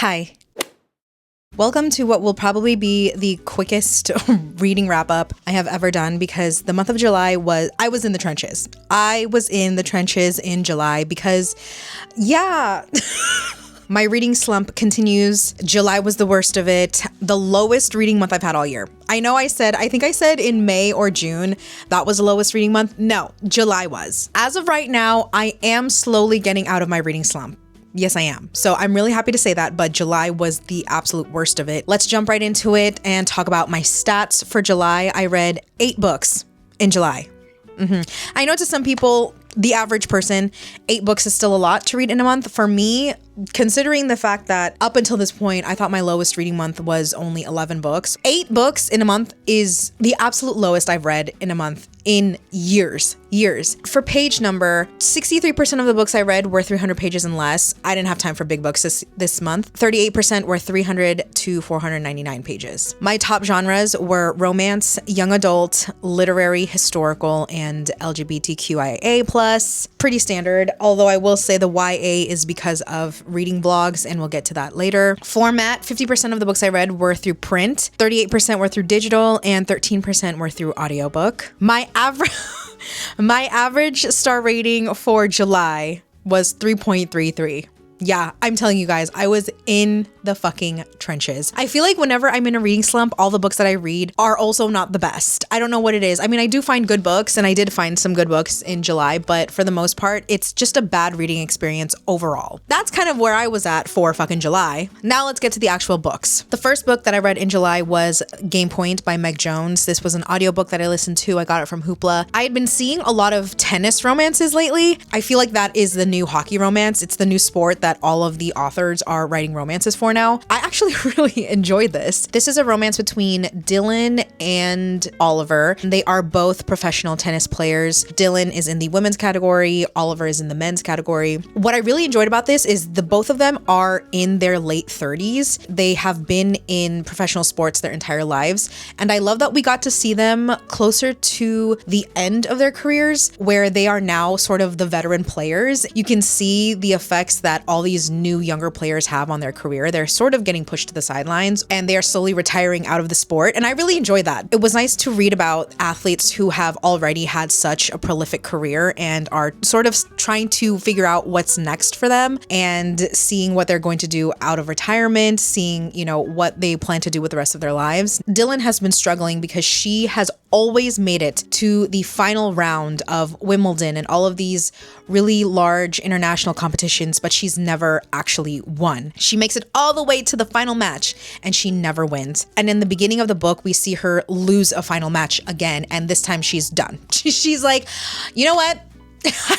Hi. Welcome to what will probably be the quickest reading wrap up I have ever done, because the month of July I was in the trenches. I was in the trenches in July because, yeah, my reading slump continues. July was the worst of it. The lowest reading month I've had all year. I think I said in May or June that was the lowest reading month. No, July was. As of right now, I am slowly getting out of my reading slump. Yes, I am. So I'm really happy to say that, but July was the absolute worst of it. Let's jump right into it and talk about my stats for July. I read 8 books in July. I know to some people, the average person, 8 books is still a lot to read in a month. For me, considering the fact that up until this point, I thought my lowest reading month was only 11 books. 8 books in a month is the absolute lowest I've read in a month in years. For page number, 63% of the books I read were 300 pages and less. I didn't have time for big books this month. 38% were 300 to 499 pages. My top genres were romance, young adult, literary, historical, and LGBTQIA+. Pretty standard, although I will say the YA is because of reading blogs, and we'll get to that later. Format, 50% of the books I read were through print, 38% were through digital, and 13% were through audiobook. My average star rating for July was 3.33. Yeah, I'm telling you guys, I was in the fucking trenches. I feel like whenever I'm in a reading slump, all the books that I read are also not the best. I don't know what it is. I mean, I do find good books, and I did find some good books in July, but for the most part, it's just a bad reading experience overall. That's kind of where I was at for fucking July. Now let's get to the actual books. The first book that I read in July was Game Point by Meg Jones. This was an audiobook that I listened to. I got it from Hoopla. I had been seeing a lot of tennis romances lately. I feel like that is the new hockey romance. It's the new sport that all of the authors are writing romances for now. I actually really enjoyed this. This is a romance between Dylan and Oliver. They are both professional tennis players. Dylan is in the women's category. Oliver is in the men's category. What I really enjoyed about this is the both of them are in their late 30s. They have been in professional sports their entire lives. And I love that we got to see them closer to the end of their careers, where they are now sort of the veteran players. You can see the effects that all these new younger players have on their career. They're sort of getting pushed to the sidelines, and they are slowly retiring out of the sport. And I really enjoyed that. It was nice to read about athletes who have already had such a prolific career and are sort of trying to figure out what's next for them, and seeing what they're going to do out of retirement, seeing, what they plan to do with the rest of their lives. Dylan has been struggling because she has always made it to the final round of Wimbledon and all of these really large international competitions, but she's never actually won. She makes it all the way to the final match and she never wins. And in the beginning of the book, we see her lose a final match again, and this time she's done. She's like, you know what?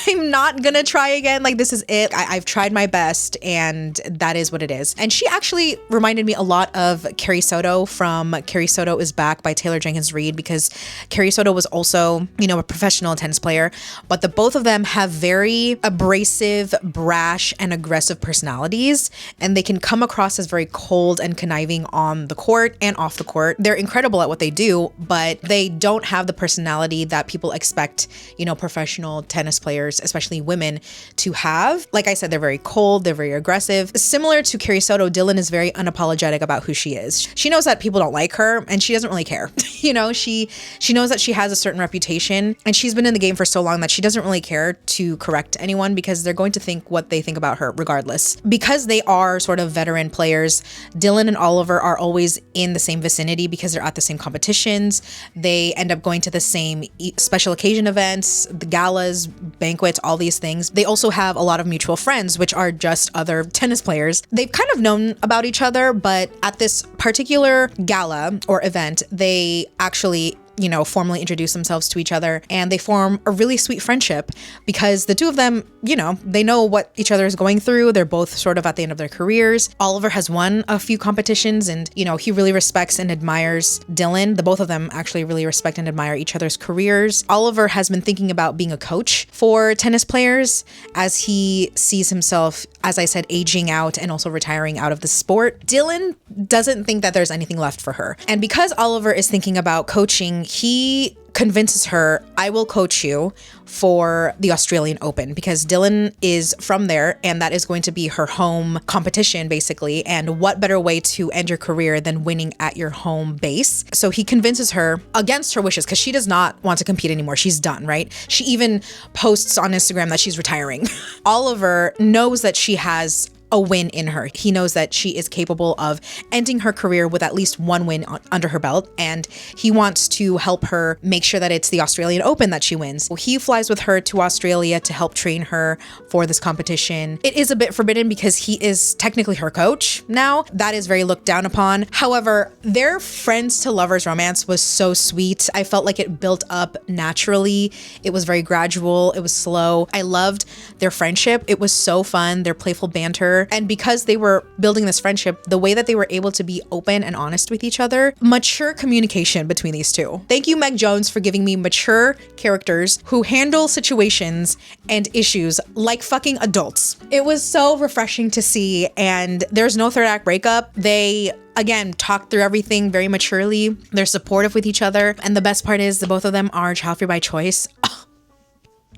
I'm not gonna try again. Like, this is it. I've tried my best, and that is what it is. And she actually reminded me a lot of Carrie Soto from Carrie Soto is Back by Taylor Jenkins Reid, because Carrie Soto was also, a professional tennis player, but the both of them have very abrasive, brash, and aggressive personalities, and they can come across as very cold and conniving on the court and off the court. They're incredible at what they do, but they don't have the personality that people expect, professional tennis players, especially women, to have. Like I said, they're very cold, they're very aggressive. Similar to Carrie Soto, Dylan is very unapologetic about who she is. She knows that people don't like her, and she doesn't really care. She knows that she has a certain reputation, and she's been in the game for so long that she doesn't really care to correct anyone, because they're going to think what they think about her regardless. Because they are sort of veteran players, Dylan and Oliver are always in the same vicinity because they're at the same competitions. They end up going to the same special occasion events, the galas, banquets, all these things. They also have a lot of mutual friends, which are just other tennis players. They've kind of known about each other, but at this particular gala or event, they actually formally introduce themselves to each other, and they form a really sweet friendship because the two of them, they know what each other is going through. They're both sort of at the end of their careers. Oliver has won a few competitions, and, he really respects and admires Dylan. The both of them actually really respect and admire each other's careers. Oliver has been thinking about being a coach for tennis players as he sees himself, as I said, aging out and also retiring out of the sport. Dylan doesn't think that there's anything left for her. And because Oliver is thinking about coaching reading, he convinces her, I will coach you for the Australian Open, because Dylan is from there and that is going to be her home competition basically. And what better way to end your career than winning at your home base? So he convinces her against her wishes, because she does not want to compete anymore. She's done, right? She even posts on Instagram that she's retiring. Oliver knows that she has a win in her. He knows that she is capable of ending her career with at least one win under her belt, and he wants to help her make sure that it's the Australian Open that she wins. He flies with her to Australia to help train her for this competition. It is a bit forbidden because he is technically her coach now. That is very looked down upon. However, their friends to lovers romance was so sweet. I felt like it built up naturally. It was very gradual. It was slow. I loved their friendship. It was so fun. Their playful banter. And because they were building this friendship, the way that they were able to be open and honest with each other, mature communication between these two. Thank you, Meg Jones, for giving me mature characters who handle situations and issues like fucking adults. It was so refreshing to see, and there's no third act breakup. They again talk through everything very maturely. They're supportive with each other. And the best part is the both of them are child free by choice.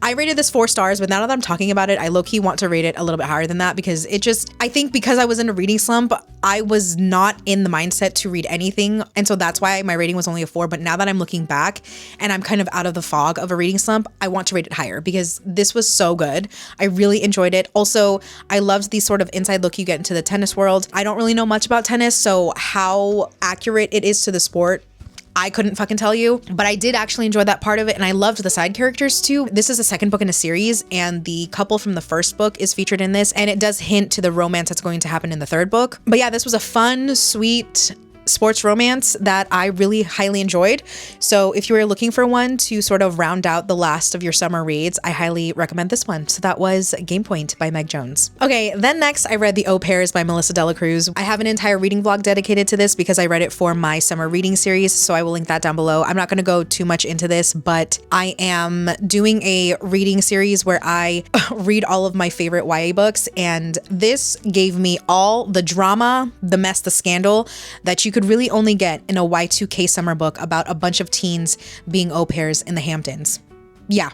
I rated this 4 stars, but now that I'm talking about it, I low-key want to rate it a little bit higher than that, because I think because I was in a reading slump, I was not in the mindset to read anything. And so that's why my rating was only a 4. But now that I'm looking back and I'm kind of out of the fog of a reading slump, I want to rate it higher because this was so good. I really enjoyed it. Also, I loved the sort of inside look you get into the tennis world. I don't really know much about tennis, so how accurate it is to the sport, I couldn't fucking tell you, but I did actually enjoy that part of it, and I loved the side characters too. This is the second book in a series, and the couple from the first book is featured in this, and it does hint to the romance that's going to happen in the third book. But yeah, this was a fun, sweet sports romance that I really highly enjoyed. So if you were looking for one to sort of round out the last of your summer reads, I highly recommend this one. So that was Game Point by Meg Jones. Okay, then next I read The Au Pairs by Melissa Dela Cruz. I have an entire reading vlog dedicated to this because I read it for my summer reading series, so I will link that down below. I'm not going to go too much into this, but I am doing a reading series where I read all of my favorite YA books, and this gave me all the drama, the mess, the scandal that you could really only get in a Y2K summer book about a bunch of teens being au pairs in the Hamptons. Yeah.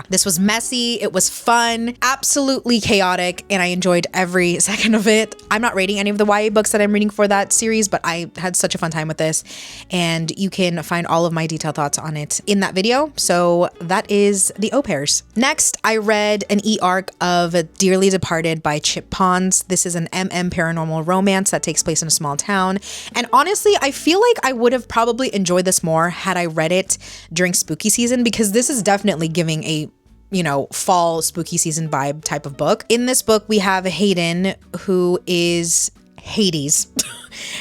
This was messy. It was fun, absolutely chaotic, and I enjoyed every second of it. I'm not rating any of the YA books that I'm reading for that series, but I had such a fun time with this, and you can find all of my detailed thoughts on it in that video. So that is The Au Pairs. Next, I read an e-arc of Dearly Departed by Chip Pons. This is an paranormal romance that takes place in a small town, and honestly, I feel like I would have probably enjoyed this more had I read it during spooky season, because this is definitely giving a fall spooky season vibe type of book. In this book, we have Hayden, who is Hades,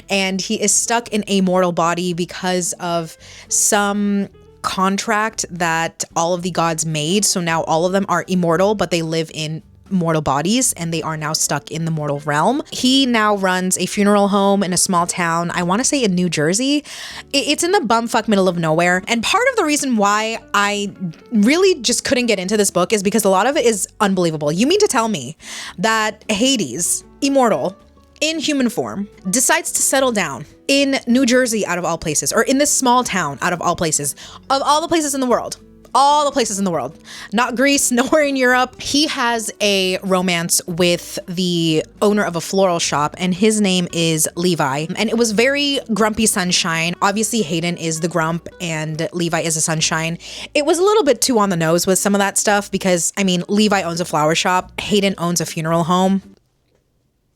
and he is stuck in a mortal body because of some contract that all of the gods made. So now all of them are immortal, but they live in mortal bodies, and they are now stuck in the mortal realm. He now runs a funeral home in a small town, I want to say in New Jersey. It's in the bumfuck middle of nowhere, and part of the reason why I really just couldn't get into this book is because a lot of it is unbelievable. You mean to tell me that Hades, immortal, in human form, decides to settle down in New Jersey out of all places, or in this small town out of all places, of all the places in the world? All the places in the world, not Greece, nowhere in Europe. He has a romance with the owner of a floral shop, and his name is Levi. And it was very grumpy sunshine. Obviously, Hayden is the grump and Levi is the sunshine. It was a little bit too on the nose with some of that stuff because, I mean, Levi owns a flower shop, Hayden owns a funeral home.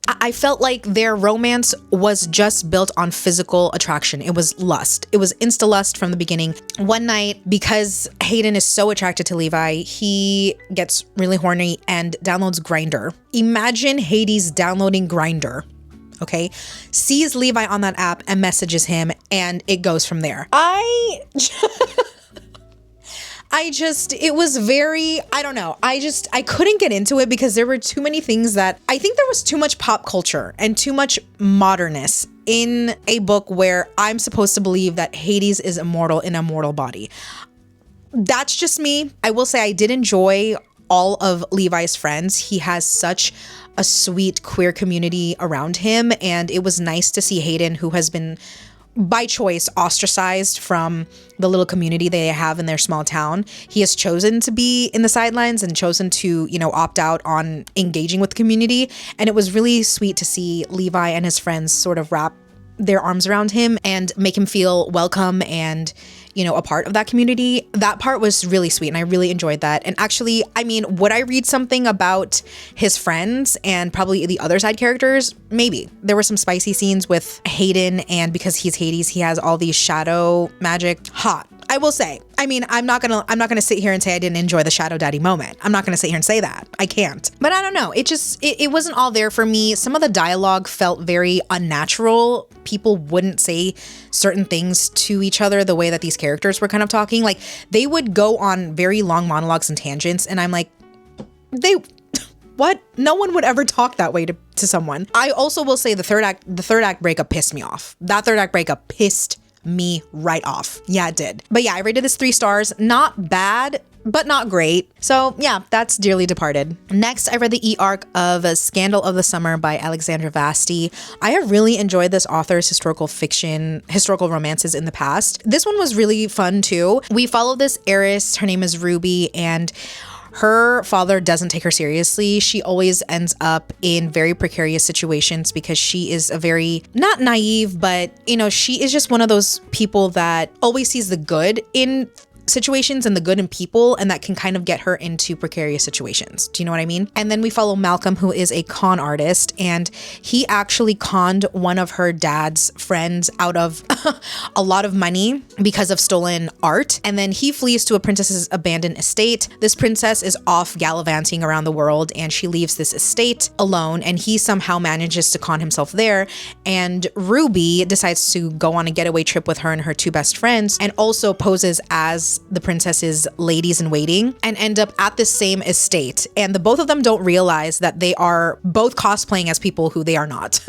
I felt like their romance was just built on physical attraction. It was lust. It was insta-lust from the beginning. One night, because Hayden is so attracted to Levi, he gets really horny and downloads Grindr. Imagine Hades downloading Grindr. Okay, sees Levi on that app and messages him, and it goes from there. It was very, I don't know. I couldn't get into it because there were too many things that, I think there was too much pop culture and too much modernness in a book where I'm supposed to believe that Hades is immortal in a mortal body. That's just me. I will say I did enjoy all of Levi's friends. He has such a sweet queer community around him, and it was nice to see Hayden, who has been by choice ostracized from the little community they have in their small town. He has chosen to be in the sidelines and chosen to, opt out on engaging with the community. And it was really sweet to see Levi and his friends sort of wrap their arms around him and make him feel welcome and, a part of that community. That part was really sweet and I really enjoyed that. And actually, would I read something about his friends and probably the other side characters? Maybe. There were some spicy scenes with Hayden, and because he's Hades, he has all these shadow magic. Hot. I will say. I'm not gonna sit here and say I didn't enjoy the Shadow Daddy moment. I'm not gonna sit here and say that. I can't. But I don't know. It wasn't all there for me. Some of the dialogue felt very unnatural. People wouldn't say certain things to each other the way that these characters were kind of talking. Like, they would go on very long monologues and tangents, and I'm like, what? No one would ever talk that way to someone. I also will say the third act breakup pissed me off. That third act breakup pissed me right off. Yeah, it did. But yeah, I rated this 3 stars. Not bad, but not great. So yeah, that's Dearly Departed. Next, I read the e-arc of Scandal of the Summer by Alexandra Vasti. I have really enjoyed this author's historical romances in the past. This one was really fun too. We follow this heiress, her name is Ruby, and her father doesn't take her seriously. She always ends up in very precarious situations because she is a very, not naive, but she is just one of those people that always sees the good in situations and the good in people, and that can kind of get her into precarious situations. Do you know what I mean? And then we follow Malcolm, who is a con artist, and he actually conned one of her dad's friends out of a lot of money because of stolen art. And then he flees to a princess's abandoned estate. This princess is off gallivanting around the world, and she leaves this estate alone, and he somehow manages to con himself there. And Ruby decides to go on a getaway trip with her and her 2 best friends, and also poses as the princess's ladies in waiting, and end up at the same estate. And the both of them don't realize that they are both cosplaying as people who they are not.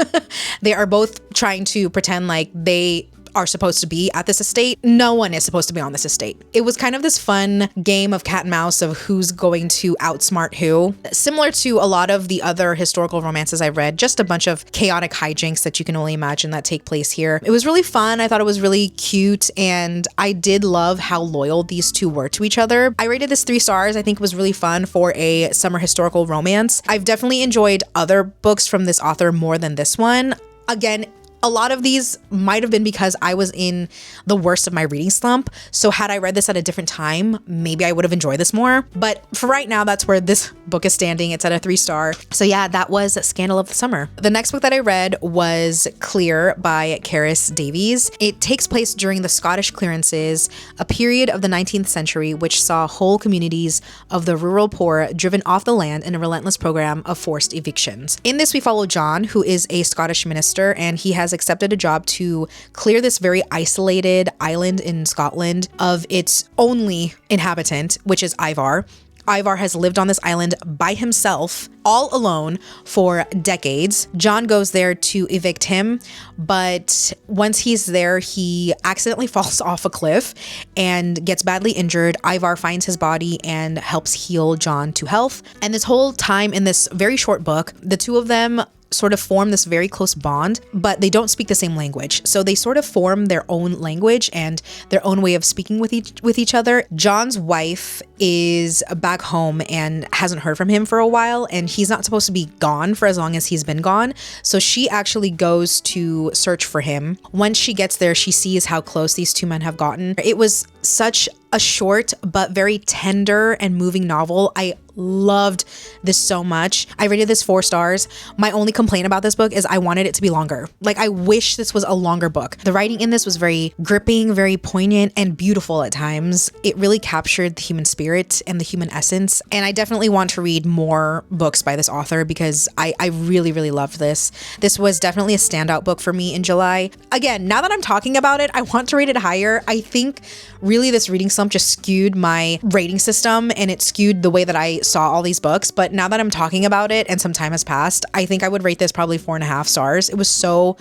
They are both trying to pretend like they are supposed to be at this estate. No one is supposed to be on this estate. It was kind of this fun game of cat and mouse of who's going to outsmart who. Similar to a lot of the other historical romances I've read, just a bunch of chaotic hijinks that you can only imagine that take place here. It was really fun. I thought it was really cute, and I did love how loyal these 2 were to each other. I rated this 3 stars. I think it was really fun for a summer historical romance. I've definitely enjoyed other books from this author more than this one. Again, a lot of these might have been because I was in the worst of my reading slump. So had I read this at a different time, maybe I would have enjoyed this more. But for right now, that's where this book is standing. It's at a 3 star. So yeah, that was Scandal of the Summer. The next book that I read was Clear by Karis Davies. It takes place during the Scottish clearances, a period of the 19th century which saw whole communities of the rural poor driven off the land in a relentless program of forced evictions. In this, we follow John, who is a Scottish minister, and he has accepted a job to clear this very isolated island in Scotland of its only inhabitant, which is Ivar. Ivar has lived on this island by himself, all alone, for decades. John goes there to evict him, but once he's there, he accidentally falls off a cliff and gets badly injured. Ivar finds his body and helps heal John to health. And this whole time in this very short book, the 2 of them sort of form this very close bond, but they don't speak the same language. So they sort of form their own language and their own way of speaking with each other. John's wife is back home and hasn't heard from him for a while, and he's not supposed to be gone for as long as he's been gone. So she actually goes to search for him. Once she gets there, she sees how close these 2 men have gotten. It was such a short but very tender and moving novel. I loved this so much. I rated this 4 stars. My only complaint about this book is I wanted it to be longer. Like, I wish this was a longer book. The writing in this was very gripping, very poignant, and beautiful at times. It really captured the human spirit and the human essence. And I definitely want to read more books by this author because I really, really loved this. This was definitely a standout book for me in July. Again, now that I'm talking about it, I want to rate it higher. I think really this reading slump just skewed my rating system, and it skewed the way that I saw all these books. But now that I'm talking about it and some time has passed, I think I would rate this probably 4.5 stars. It was so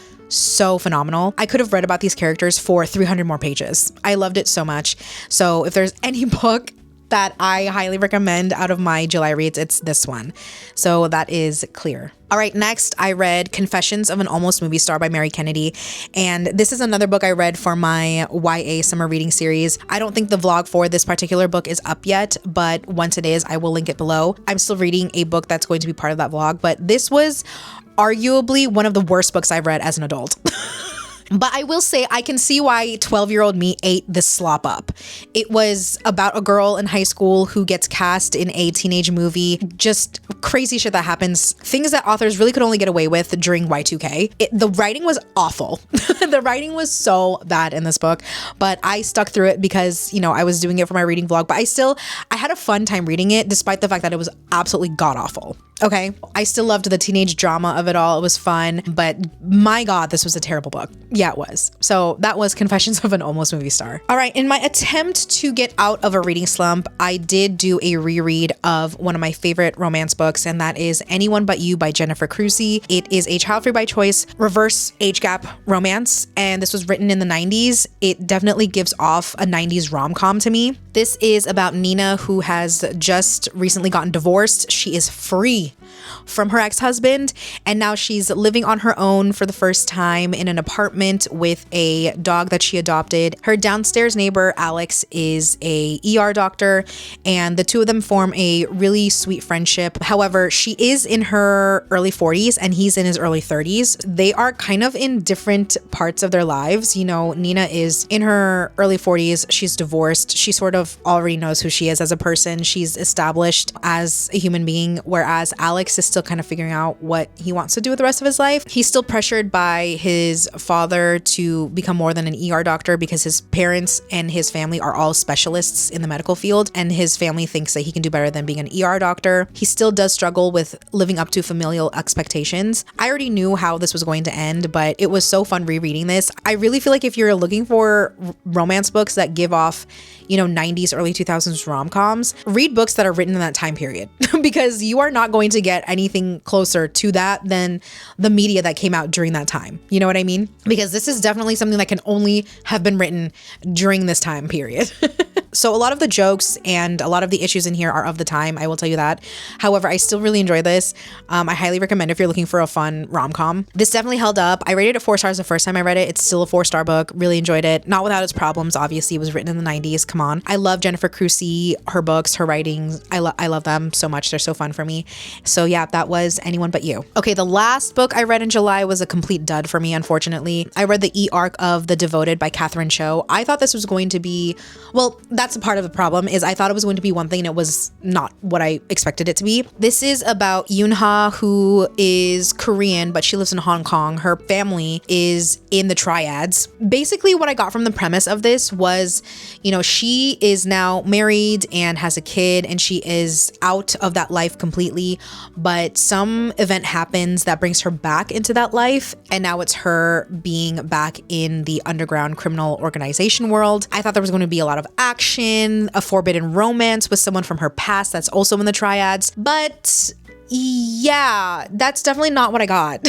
phenomenal. I could have read about these characters for 300 more pages. I loved it so much. So if there's any book that I highly recommend out of my July reads, it's this one. So that is clear. All right, next I read Confessions of an Almost Movie Star by Mary Kennedy. And this is another book I read for my YA summer reading series. I don't think the vlog for this particular book is up yet, but once it is, I will link it below. I'm still reading a book that's going to be part of that vlog, but this was arguably one of the worst books I've read as an adult. But I will say I can see why 12-year-old me ate this slop up. It was about a girl in high school who gets cast in a teenage movie. Just crazy shit that happens. Things that authors really could only get away with during Y2K. The writing was awful. The writing was so bad in this book, but I stuck through it because, you know, I was doing it for my reading vlog, but I had a fun time reading it despite the fact that it was absolutely god awful. Okay. I still loved the teenage drama of it all. It was fun, but my God, this was a terrible book. Yeah, it was. So that was Confessions of an Almost Movie Star. All right. In my attempt to get out of a reading slump, I did do a reread of one of my favorite romance books, and that is Anyone But You by Jennifer Crusie. It is a child-free by choice, reverse age gap romance, and this was written in the 90s. It definitely gives off a 90s rom-com to me. This is about Nina, who has just recently gotten divorced. She is free from her ex-husband, and now she's living on her own for the first time in an apartment with a dog that she adopted. Her downstairs neighbor, Alex, is a ER doctor, and the two of them form a really sweet friendship. However, she is in her early 40s and he's in his early 30s. They are kind of in different parts of their lives. You know, Nina is in her early 40s. She's divorced. She sort of already knows who she is as a person. She's established as a human being, whereas Alex is still kind of figuring out what he wants to do with the rest of his life. He's still pressured by his father to become more than an ER doctor because his parents and his family are all specialists in the medical field, and his family thinks that he can do better than being an ER doctor. He still does struggle with living up to familial expectations. I already knew how this was going to end, but it was so fun rereading this. I really feel like if you're looking for romance books that give off, you know, 90s, early 2000s rom-coms, read books that are written in that time period because you are not going to get anything closer to that than the media that came out during that time. You know what I mean? Because this is definitely something that can only have been written during this time period. So a lot of the jokes and a lot of the issues in here are of the time, I will tell you that. However, I still really enjoy this. I highly recommend if you're looking for a fun rom-com. This definitely held up. I rated it 4 stars the first time I read it. It's still a 4-star book. Really enjoyed it. Not without its problems. Obviously, it was written in the 90s. Come on. I love Jennifer Crusie, her books, her writings. I love them so much. They're so fun for me. So yeah, that was Anyone But You. Okay, the last book I read in July was a complete dud for me, unfortunately. I read the e-arc of The Devoted by Catherine Cho. I thought this was going to be, well, that's a part of the problem, is I thought it was going to be one thing and it was not what I expected it to be. This is about Yoonha, who is Korean, but she lives in Hong Kong. Her family is in the triads. Basically, what I got from the premise of this was, you know, she is now married and has a kid and she is out of that life completely, but some event happens that brings her back into that life, and now it's her being back in the underground criminal organization world. I thought there was going to be a lot of action, a forbidden romance with someone from her past that's also in the triads, but yeah, that's definitely not what I got.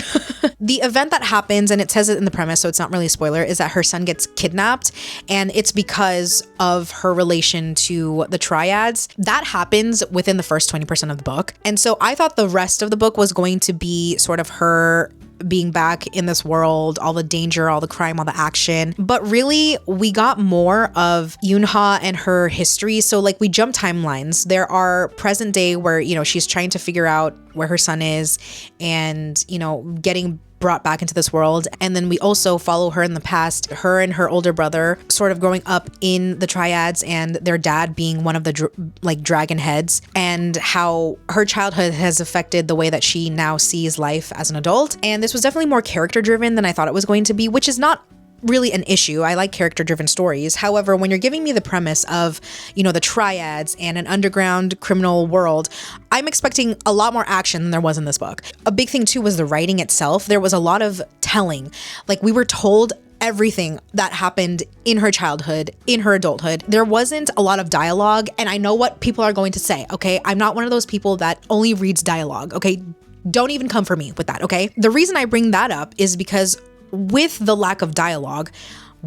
The event that happens, and it says it in the premise, so it's not really a spoiler, is that her son gets kidnapped, and it's because of her relation to the triads. That happens within the first 20% of the book. And so I thought the rest of the book was going to be sort of her being back in this world, all the danger, all the crime, all the action. But really, we got more of Yoonha and her history. So like we jump timelines. There are present day where, you know, she's trying to figure out where her son is and, you know, getting brought back into this world. And then we also follow her in the past, her and her older brother sort of growing up in the triads and their dad being one of the dragon heads, and how her childhood has affected the way that she now sees life as an adult. And this was definitely more character driven than I thought it was going to be, which is not really an issue. I like character-driven stories. However, when you're giving me the premise of, you know, the triads and an underground criminal world, I'm expecting a lot more action than there was in this book. A big thing too was the writing itself. There was a lot of telling. Like, we were told everything that happened in her childhood, in her adulthood. There wasn't a lot of dialogue, and I know what people are going to say, okay? I'm not one of those people that only reads dialogue, okay? Don't even come for me with that, okay? The reason I bring that up is because with the lack of dialogue,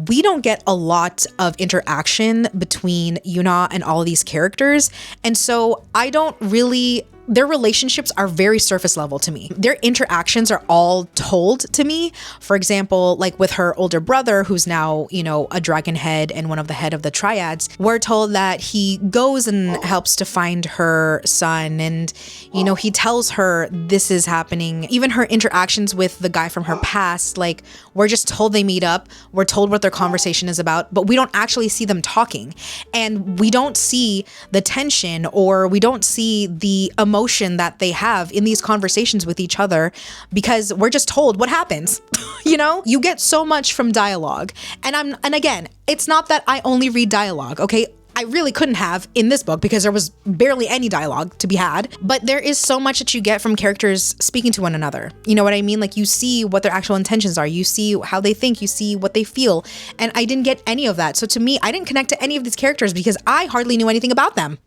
we don't get a lot of interaction between Yuna and all of these characters. And so I don't really, their relationships are very surface level to me. Their interactions are all told to me. For example, like with her older brother, who's now, you know, a dragon head and one of the head of the triads, we're told that he goes and helps to find her son. And, you know, he tells her this is happening. Even her interactions with the guy from her past, like we're just told they meet up. We're told what their conversation is about, but we don't actually see them talking. And we don't see the tension, or we don't see the emotion that they have in these conversations with each other, because we're just told what happens. You know, you get so much from dialogue. And again, it's not that I only read dialogue, okay? I really couldn't have in this book because there was barely any dialogue to be had, but there is so much that you get from characters speaking to one another. You know what I mean? Like you see what their actual intentions are, you see how they think, you see what they feel. And I didn't get any of that. So to me, I didn't connect to any of these characters because I hardly knew anything about them.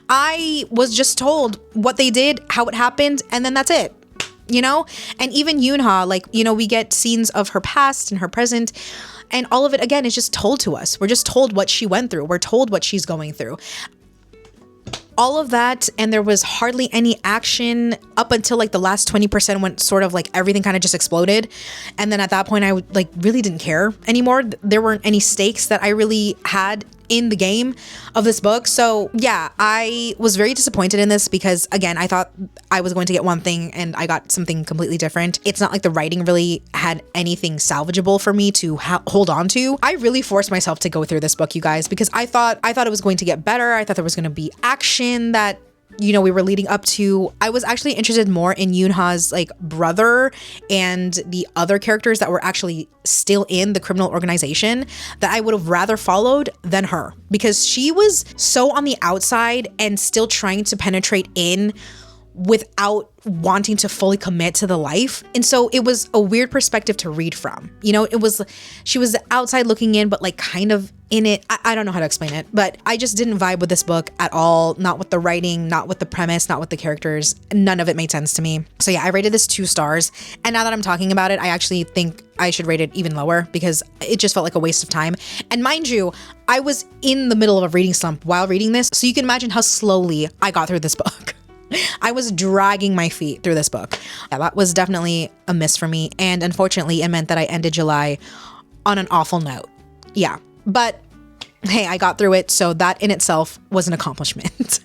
I was just told what they did, how it happened, and then that's it, you know? And even Yoonha, like, you know, we get scenes of her past and her present, and all of it, again, is just told to us. We're just told what she went through. We're told what she's going through. All of that, and there was hardly any action up until like the last 20% when sort of like everything kind of just exploded. And then at that point, I like really didn't care anymore. There weren't any stakes that I really had in the game of this book. So yeah, I was very disappointed in this because again, I thought I was going to get one thing and I got something completely different. It's not like the writing really had anything salvageable for me to hold on to. I really forced myself to go through this book, you guys, because I thought it was going to get better. I thought there was going to be action that, you know, we were leading up to. I was actually interested more in Yoonha's like brother and the other characters that were actually still in the criminal organization, that I would have rather followed than her, because she was so on the outside and still trying to penetrate in without wanting to fully commit to the life. And so it was a weird perspective to read from. You know, she was outside looking in, but like kind of in it. I don't know how to explain it, but I just didn't vibe with this book at all. Not with the writing, not with the premise, not with the characters. None of it made sense to me. So yeah, I rated this 2 stars. And now that I'm talking about it, I actually think I should rate it even lower because it just felt like a waste of time. And mind you, I was in the middle of a reading slump while reading this. So you can imagine how slowly I got through this book. I was dragging my feet through this book. Yeah, that was definitely a miss for me. And unfortunately, it meant that I ended July on an awful note. Yeah, but hey, I got through it. So that in itself was an accomplishment.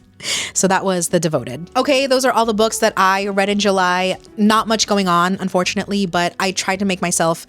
So that was The Devoted. Okay, those are all the books that I read in July. Not much going on, unfortunately, but I tried to make myself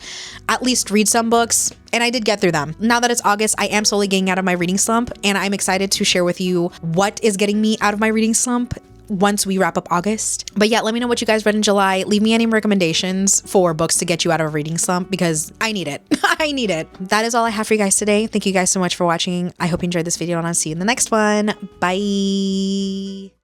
at least read some books, and I did get through them. Now that it's August, I am slowly getting out of my reading slump, and I'm excited to share with you what is getting me out of my reading slump once we wrap up August. But yeah, let me know what you guys read in July. Leave me any recommendations for books to get you out of a reading slump because I need it. I need it. That is all I have for you guys today. Thank you guys so much for watching. I hope you enjoyed this video and I'll see you in the next one. Bye.